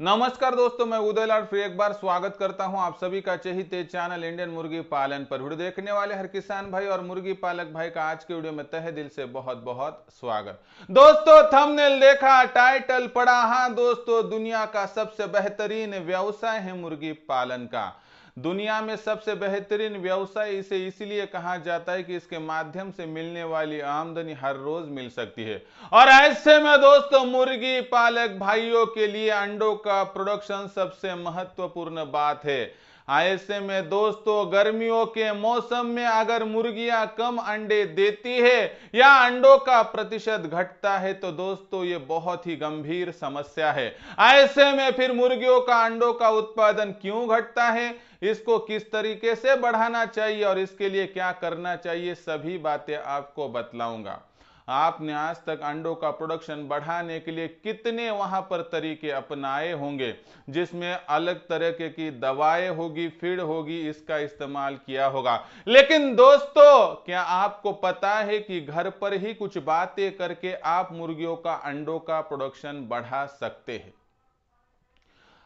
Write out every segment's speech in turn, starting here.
नमस्कार दोस्तों, मैं उदयलाल फिर एक बार स्वागत करता हूं आप सभी का चहीते चैनल इंडियन मुर्गी पालन पर। वीडियो देखने वाले हर किसान भाई और मुर्गी पालक भाई का आज के वीडियो में तहे दिल से बहुत बहुत स्वागत। दोस्तों थंबनेल देखा, टाइटल पढ़ा। हाँ दोस्तों, दुनिया का सबसे बेहतरीन व्यवसाय है मुर्गी पालन का। दुनिया में सबसे बेहतरीन व्यवसाय इसे इसलिए कहा जाता है कि इसके माध्यम से मिलने वाली आमदनी हर रोज मिल सकती है। और ऐसे में दोस्तों मुर्गी पालक भाइयों के लिए अंडों का प्रोडक्शन सबसे महत्वपूर्ण बात है। ऐसे में दोस्तों गर्मियों के मौसम में अगर मुर्गियां कम अंडे देती है या अंडों का प्रतिशत घटता है तो दोस्तों ये बहुत ही गंभीर समस्या है। ऐसे में फिर मुर्गियों का अंडों का उत्पादन क्यों घटता है, इसको किस तरीके से बढ़ाना चाहिए और इसके लिए क्या करना चाहिए, सभी बातें आपको बतलाऊंगा। आपने आज तक अंडों का प्रोडक्शन बढ़ाने के लिए कितने वहां पर तरीके अपनाए होंगे, जिसमें अलग तरह की दवाएं होगी, फीड होगी, इसका इस्तेमाल किया होगा। लेकिन दोस्तों क्या आपको पता है कि घर पर ही कुछ बातें करके आप मुर्गियों का अंडों का प्रोडक्शन बढ़ा सकते हैं।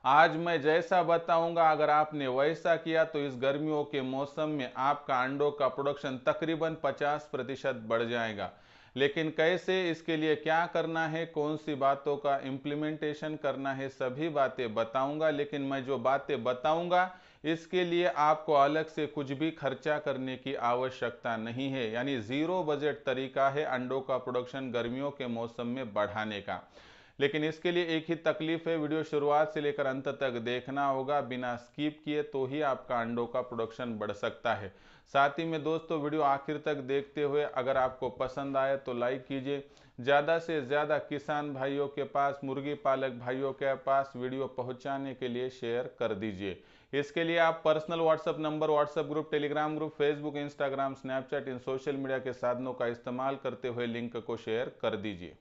आज मैं जैसा बताऊंगा अगर आपने वैसा किया तो इस गर्मियों के मौसम में आपका अंडों का प्रोडक्शन तकरीबन 50% बढ़ जाएगा। लेकिन कैसे, इसके लिए क्या करना है, कौन सी बातों का इम्प्लीमेंटेशन करना है, सभी बातें बताऊंगा। लेकिन मैं जो बातें बताऊंगा इसके लिए आपको अलग से कुछ भी खर्चा करने की आवश्यकता नहीं है, यानी जीरो बजट तरीका है अंडों का प्रोडक्शन गर्मियों के मौसम में बढ़ाने का। लेकिन इसके लिए एक ही तकलीफ है, वीडियो शुरुआत से लेकर अंत तक देखना होगा, बिना स्किप किए तो ही आपका अंडों का प्रोडक्शन बढ़ सकता है। साथ ही में दोस्तों वीडियो आखिर तक देखते हुए अगर आपको पसंद आए तो लाइक कीजिए। ज़्यादा से ज़्यादा किसान भाइयों के पास, मुर्गी पालक भाइयों के पास वीडियो पहुंचाने के लिए शेयर कर दीजिए। इसके लिए आप personal WhatsApp number, WhatsApp group, Telegram group, Facebook, Instagram, Snapchat, इन सोशल मीडिया के साधनों का इस्तेमाल करते हुए लिंक को शेयर कर दीजिए।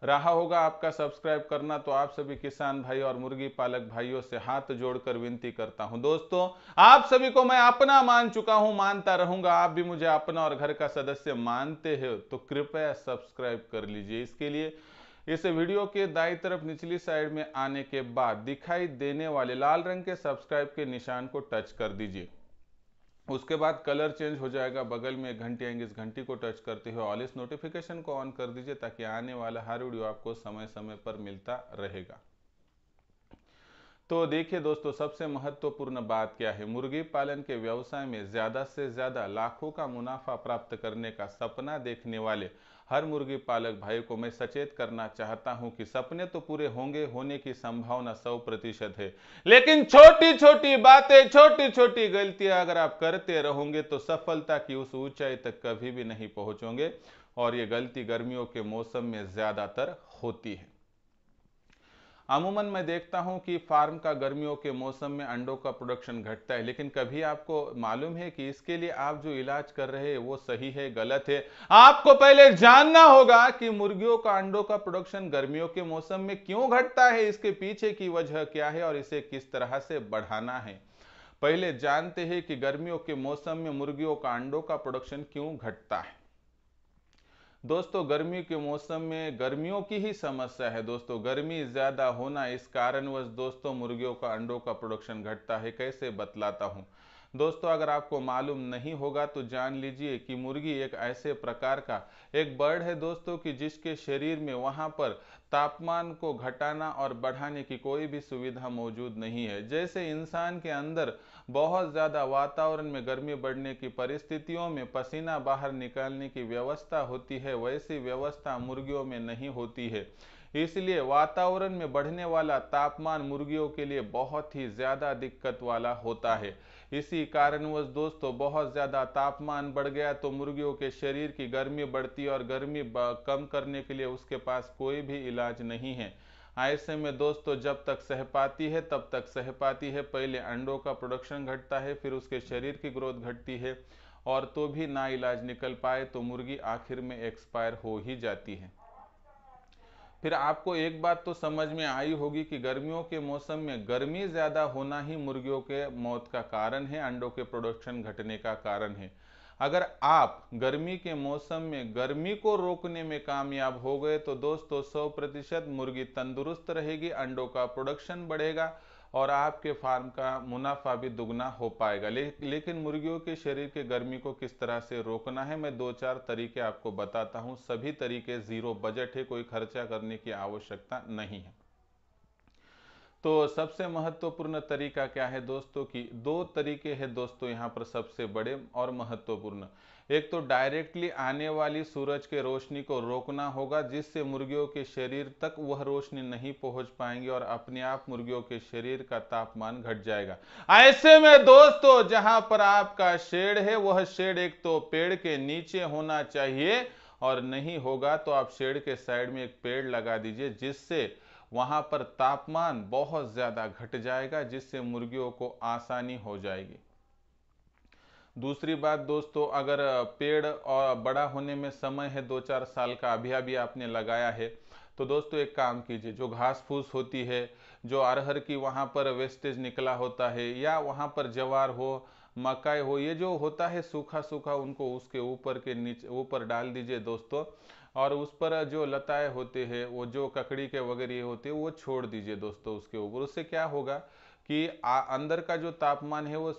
रहा होगा आपका सब्सक्राइब करना, तो आप सभी किसान भाई और मुर्गी पालक भाइयों से हाथ जोड़कर विनती करता हूं। दोस्तों आप सभी को मैं अपना मान चुका हूं, मानता रहूंगा, आप भी मुझे अपना और घर का सदस्य मानते हो तो कृपया सब्सक्राइब कर लीजिए। इसके लिए इस वीडियो के दाईं तरफ निचली साइड में आने के बाद दिखाई देने वाले लाल रंग के सब्सक्राइब के निशान को टच कर दीजिए। उसके बाद कलर चेंज हो जाएगा, बगल में एक घंटी आएंगे, इस घंटी को टच करते हुए ऑल इस नोटिफिकेशन को ऑन कर दीजिए ताकि आने वाला हर वीडियो आपको समय समय पर मिलता रहेगा। तो देखिए दोस्तों, सबसे महत्वपूर्ण बात क्या है, मुर्गी पालन के व्यवसाय में ज्यादा से ज्यादा लाखों का मुनाफा प्राप्त करने का सपना देखने वाले हर मुर्गी पालक भाई को मैं सचेत करना चाहता हूं कि सपने तो पूरे होंगे, होने की संभावना 100% है। लेकिन छोटी छोटी बातें, छोटी छोटी गलतियां अगर आप करते रहोगे तो सफलता की उस ऊंचाई तक कभी भी नहीं पहुंचोगे। और ये गलती गर्मियों के मौसम में ज्यादातर होती है। अमूमन मैं देखता हूं कि फार्म का गर्मियों के मौसम में अंडों का प्रोडक्शन घटता है, लेकिन कभी आपको मालूम है कि इसके लिए आप जो इलाज कर रहे हैं वो सही है, गलत है? आपको पहले जानना होगा कि मुर्गियों का अंडों का प्रोडक्शन गर्मियों के मौसम में क्यों घटता है, इसके पीछे की वजह क्या है और इसे किस तरह से बढ़ाना है। पहले जानते हैं कि गर्मियों के मौसम में मुर्गियों का अंडों का प्रोडक्शन क्यों घटता है। दोस्तों गर्मी के मौसम में गर्मियों की ही समस्या है। दोस्तों गर्मी ज्यादा होना, इस कारणवश दोस्तों मुर्गियों का अंडों का प्रोडक्शन घटता है। कैसे, बतलाता हूं। दोस्तों अगर आपको मालूम नहीं होगा तो जान लीजिए कि मुर्गी एक ऐसे प्रकार का एक बर्ड है दोस्तों कि जिसके शरीर में वहां पर तापमान को घटाना और बढ़ाने की कोई भी सुविधा मौजूद नहीं है। जैसे इंसान के अंदर बहुत ज़्यादा वातावरण में गर्मी बढ़ने की परिस्थितियों में पसीना बाहर निकालने की व्यवस्था होती है, वैसी व्यवस्था मुर्गियों में नहीं होती है। इसलिए वातावरण में बढ़ने वाला तापमान मुर्गियों के लिए बहुत ही ज़्यादा दिक्कत वाला होता है। इसी कारणवश दोस्तों बहुत ज़्यादा तापमान बढ़ गया तो मुर्गियों के शरीर की गर्मी बढ़ती है और गर्मी कम करने के लिए उसके पास कोई भी इलाज नहीं है। ऐसे में दोस्तों जब तक सह पाती है तब तक सह पाती है। पहले अंडों का प्रोडक्शन घटता है, फिर उसके शरीर की ग्रोथ घटती है, और तो भी ना इलाज निकल पाए तो मुर्गी आखिर में एक्सपायर हो ही जाती है। फिर आपको एक बात तो समझ में आई होगी कि गर्मियों के मौसम में गर्मी ज़्यादा होना ही मुर्गियों के मौत का कारण है, अंडों के प्रोडक्शन घटने का कारण है। अगर आप गर्मी के मौसम में गर्मी को रोकने में कामयाब हो गए तो दोस्तों 100% मुर्गी तंदुरुस्त रहेगी, अंडों का प्रोडक्शन बढ़ेगा और आपके फार्म का मुनाफा भी दुगना हो पाएगा। लेकिन मुर्गियों के शरीर के गर्मी को किस तरह से रोकना है, मैं 2-4 तरीके आपको बताता हूं। सभी तरीके जीरो बजट है, कोई खर्चा करने की आवश्यकता नहीं है। तो सबसे महत्वपूर्ण तरीका क्या है दोस्तों की दो तरीके हैं दोस्तों यहाँ पर सबसे बड़े और महत्वपूर्ण। एक तो डायरेक्टली आने वाली सूरज के रोशनी को रोकना होगा, जिससे मुर्गियों के शरीर तक वह रोशनी नहीं पहुंच पाएंगी और अपने आप मुर्गियों के शरीर का तापमान घट जाएगा। ऐसे में दोस्तों जहां पर आपका शेड है वह शेड एक तो पेड़ के नीचे होना चाहिए, और नहीं होगा तो आप शेड के साइड में एक पेड़ लगा दीजिए, जिससे वहां पर तापमान बहुत ज्यादा घट जाएगा, जिससे मुर्गियों को आसानी हो जाएगी। दूसरी बात दोस्तों, अगर पेड़ और बड़ा होने में समय है 2-4 साल का, अभी अभी आपने लगाया है, तो दोस्तों एक काम कीजिए, जो घास फूस होती है, जो अरहर की वहां पर वेस्टेज निकला होता है, या वहां पर ज्वार हो, मकाई हो, ये जो होता है सूखा सूखा, उनको उसके ऊपर के नीचे ऊपर डाल दीजिए दोस्तों। और उस पर जो लताएं होते हैं, वो जो ककड़ी के वगैरह होते हैं, वो छोड़ दीजिए दोस्तों उसके ऊपर। उससे क्या होगा कि अंदर का जो तापमान है वो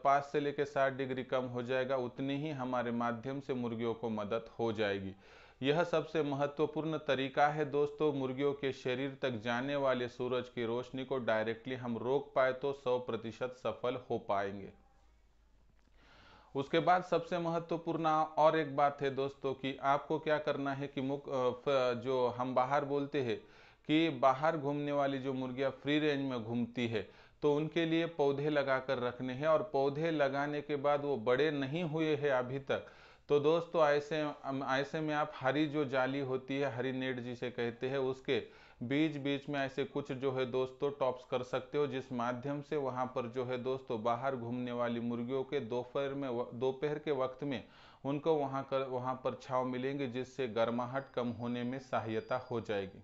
5 से लेकर 60 डिग्री कम हो जाएगा, उतनी ही हमारे माध्यम से मुर्गियों को मदद हो जाएगी। यह सबसे महत्वपूर्ण तरीका है दोस्तों, मुर्गियों के शरीर तक जाने वाले सूरज की रोशनी को डायरेक्टली हम रोक पाए तो 100% सफल हो पाएंगे। उसके बाद सबसे महत्वपूर्ण और एक बात है दोस्तों कि आपको क्या करना है कि जो हम बाहर बोलते हैं कि बाहर घूमने वाली जो मुर्गियां फ्री रेंज में घूमती है, तो उनके लिए पौधे लगाकर रखने हैं, और पौधे लगाने के बाद वो बड़े नहीं हुए हैं अभी तक, तो दोस्तों ऐसे में आप हरी जो जाली होती है, हरी नेट जिसे कहते हैं, उसके बीच बीच में ऐसे कुछ जो है दोस्तों टॉप्स कर सकते हो, जिस माध्यम से वहां पर जो है दोस्तों बाहर घूमने वाली मुर्गियों के दोपहर के वक्त में उनको वहां पर छांव मिलेंगे, जिससे गर्माहट कम होने में सहायता हो जाएगी।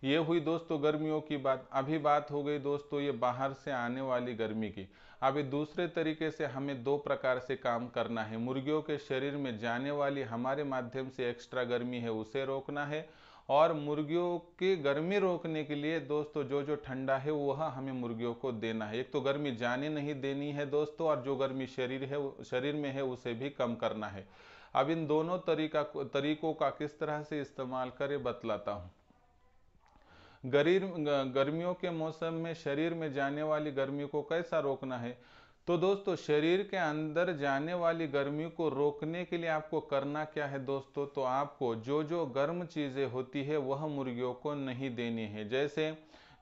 ये हुई दोस्तों गर्मियों की बात। अभी बात हो गई दोस्तों ये बाहर से आने वाली गर्मी की। अभी दूसरे तरीके से हमें दो प्रकार से काम करना है। मुर्गियों के शरीर में जाने वाली हमारे माध्यम से एक्स्ट्रा गर्मी है उसे रोकना है, और मुर्गियों की गर्मी रोकने के लिए दोस्तों जो जो ठंडा है वह हमें मुर्गियों को देना है। एक तो गर्मी जाने नहीं देनी है दोस्तों, और जो गर्मी शरीर में है उसे भी कम करना है। अब इन दोनों तरीकों का किस तरह से इस्तेमाल करें बतलाता हूँ। गर्मियों के मौसम में शरीर में जाने वाली गर्मी को कैसा रोकना है, तो दोस्तों शरीर के अंदर जाने वाली गर्मी को रोकने के लिए आपको करना क्या है दोस्तों, तो आपको जो जो गर्म चीजें होती है वह मुर्गियों को नहीं देनी है। जैसे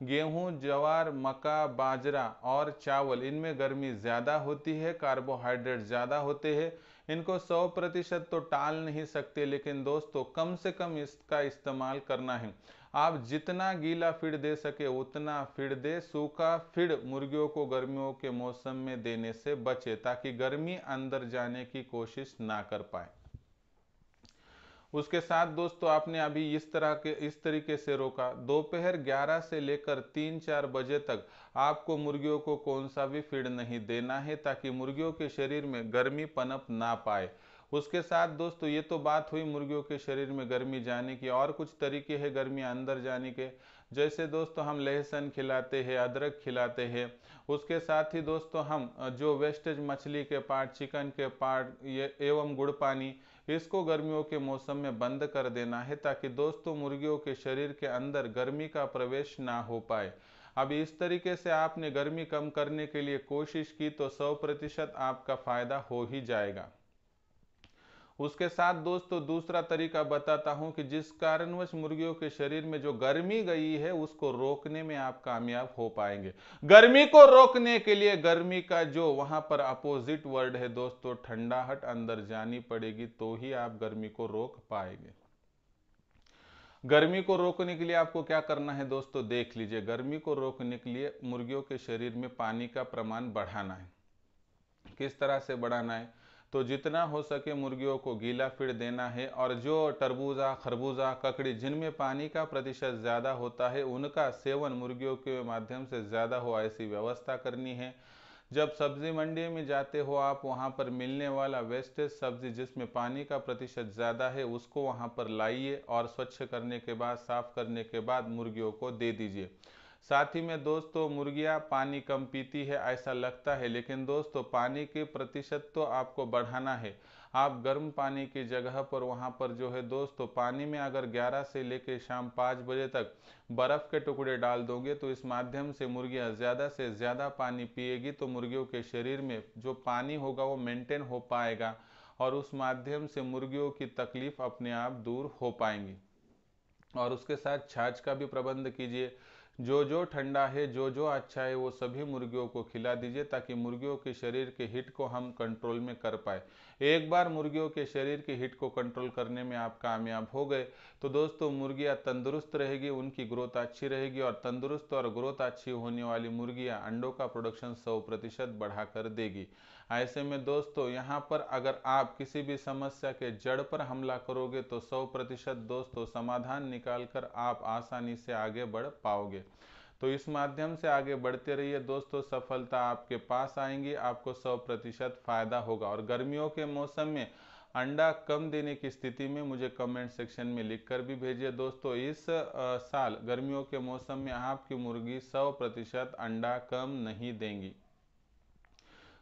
गेहूं, ज्वार, मक्का, बाजरा और चावल, इनमें गर्मी ज्यादा होती है, कार्बोहाइड्रेट ज्यादा होते हैं। इनको 100% तो टाल नहीं सकते, लेकिन दोस्तों कम से कम इसका इस्तेमाल करना है। आप जितना गीला फीड दे सके उतना फीड दे, सूखा फीड मुर्गियों को गर्मियों के मौसम में देने से बचे, ताकि गर्मी अंदर जाने की कोशिश ना कर पाए। उसके साथ दोस्तों आपने अभी इस तरीके से रोका, दोपहर 11 से लेकर 3-4 बजे तक आपको मुर्गियों को कौन सा भी फीड नहीं देना है, ताकि मुर्गियों के शरीर में गर्मी पनप ना पाए। उसके साथ दोस्तों ये तो बात हुई मुर्गियों के शरीर में गर्मी जाने की, और कुछ तरीके हैं गर्मी अंदर जाने के। जैसे दोस्तों हम लहसुन खिलाते हैं, अदरक खिलाते हैं। उसके साथ ही दोस्तों हम जो वेस्टेज मछली के पार्ट, चिकन के पार्ट एवं गुड़ पानी, इसको गर्मियों के मौसम में बंद कर देना है, ताकि दोस्तों मुर्गियों के शरीर के अंदर गर्मी का प्रवेश ना हो पाए। अब इस तरीके से आपने गर्मी कम करने के लिए कोशिश की तो 100% आपका फायदा हो ही जाएगा। उसके साथ दोस्तों दूसरा तरीका बताता हूं कि जिस कारणवश मुर्गियों के शरीर में जो गर्मी गई है उसको रोकने में आप कामयाब हो पाएंगे। गर्मी को रोकने के लिए गर्मी का जो वहां पर अपोजिट वर्ड है दोस्तों, ठंडाहट अंदर जानी पड़ेगी, तो ही आप गर्मी को रोक पाएंगे। गर्मी को रोकने के लिए आपको क्या करना है दोस्तों, देख लीजिए। गर्मी को रोकने के लिए मुर्गियों के शरीर में पानी का प्रमाण बढ़ाना है। किस तरह से बढ़ाना है, तो जितना हो सके मुर्गियों को गीला फीड देना है, और जो तरबूजा, खरबूजा, ककड़ी जिनमें पानी का प्रतिशत ज़्यादा होता है उनका सेवन मुर्गियों के माध्यम से ज़्यादा हो ऐसी व्यवस्था करनी है। जब सब्जी मंडी में जाते हो आप, वहां पर मिलने वाला वेस्टेज सब्जी जिसमें पानी का प्रतिशत ज़्यादा है उसको वहां पर लाइए और स्वच्छ करने के बाद, साफ करने के बाद मुर्गियों को दे दीजिए। साथ ही में दोस्तों, मुर्गियां पानी कम पीती है ऐसा लगता है, लेकिन दोस्तों पानी के प्रतिशत तो आपको बढ़ाना है। आप गर्म पानी की जगह पर वहां पर जो है दोस्तों, पानी में अगर 11 से लेकर शाम 5 बजे तक बर्फ़ के टुकड़े डाल दोगे तो इस माध्यम से मुर्गियां ज़्यादा से ज़्यादा पानी पिएगी, तो मुर्गियों के शरीर में जो पानी होगा वो मेंटेन हो पाएगा और उस माध्यम से मुर्गियों की तकलीफ अपने आप दूर हो पाएंगी। और उसके साथ छाछ का भी प्रबंध कीजिए। जो ठंडा है, जो अच्छा है वो सभी मुर्गियों को खिला दीजिए, ताकि मुर्गियों के शरीर के हीट को हम कंट्रोल में कर पाए। एक बार मुर्गियों के शरीर के हीट को कंट्रोल करने में आप कामयाब हो गए तो दोस्तों मुर्गियां तंदुरुस्त रहेगी, उनकी ग्रोथ अच्छी रहेगी और तंदुरुस्त और ग्रोथ अच्छी होने वाली मुर्गियां अंडों का प्रोडक्शन 100% बढ़ा कर देगी। ऐसे में दोस्तों यहाँ पर अगर आप किसी भी समस्या के जड़ पर हमला करोगे तो 100% दोस्तों समाधान निकाल कर आप आसानी से आगे बढ़ पाओगे। तो इस माध्यम से आगे बढ़ते रहिए दोस्तों, सफलता आपके पास आएंगी, आपको 100% फायदा होगा। और गर्मियों के मौसम में अंडा कम देने की स्थिति में मुझे कमेंट सेक्शन में लिखकर भी भेजिए दोस्तों। इस साल गर्मियों के मौसम में आपकी मुर्गी 100% अंडा कम नहीं देंगी।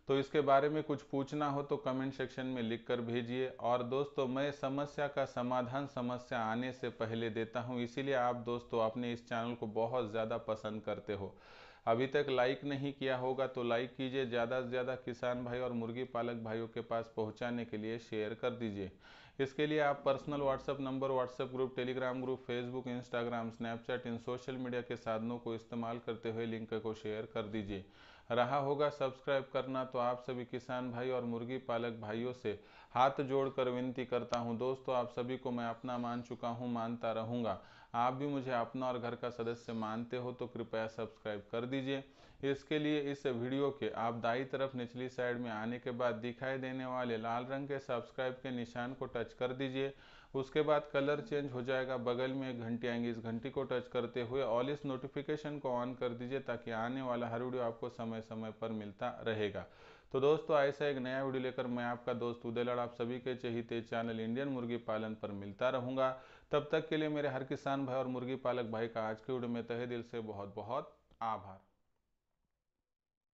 तो इसके बारे में कुछ पूछना हो तो कमेंट सेक्शन में लिख कर भेजिए। और दोस्तों, मैं समस्या का समाधान समस्या आने से पहले देता हूं, इसीलिए आप दोस्तों अपने इस चैनल को बहुत ज़्यादा पसंद करते हो। अभी तक लाइक नहीं किया होगा तो लाइक कीजिए, ज़्यादा से ज़्यादा किसान भाई और मुर्गी पालक भाइयों के पास पहुंचाने के लिए शेयर कर दीजिए। इसके लिए आप personal WhatsApp number, WhatsApp group, Telegram group, Facebook, Instagram, Snapchat, इन सोशल मीडिया के साधनों को इस्तेमाल करते हुए लिंक को शेयर कर दीजिए। रहा होगा सब्सक्राइब करना, तो आप सभी किसान भाई और मुर्गी पालक भाइयों से हाथ जोड़कर विनती करता हूं दोस्तों, आप सभी को मैं अपना मान चुका हूं, मानता रहूंगा। आप भी मुझे अपना और घर का सदस्य मानते हो तो कृपया सब्सक्राइब कर दीजिए। इसके लिए इस वीडियो के आप दाईं तरफ निचली साइड में आने के बाद दिखाई देने वाले लाल रंग के सब्सक्राइब के निशान को टच कर दीजिए। उसके बाद कलर चेंज हो जाएगा, बगल में एक घंटी आएंगी, इस घंटी को टच करते हुए ऑल इस नोटिफिकेशन को ऑन कर दीजिए, ताकि आने वाला हर वीडियो आपको समय समय पर मिलता रहेगा। तो दोस्तों, ऐसा एक नया वीडियो लेकर मैं आपका दोस्त उदय लाड आप सभी के चहेते चैनल इंडियन मुर्गी पालन पर मिलता रहूंगा। तब तक के लिए मेरे हर किसान भाई और मुर्गी पालक भाई का आज के वीडियो में तहे दिल से बहुत बहुत आभार।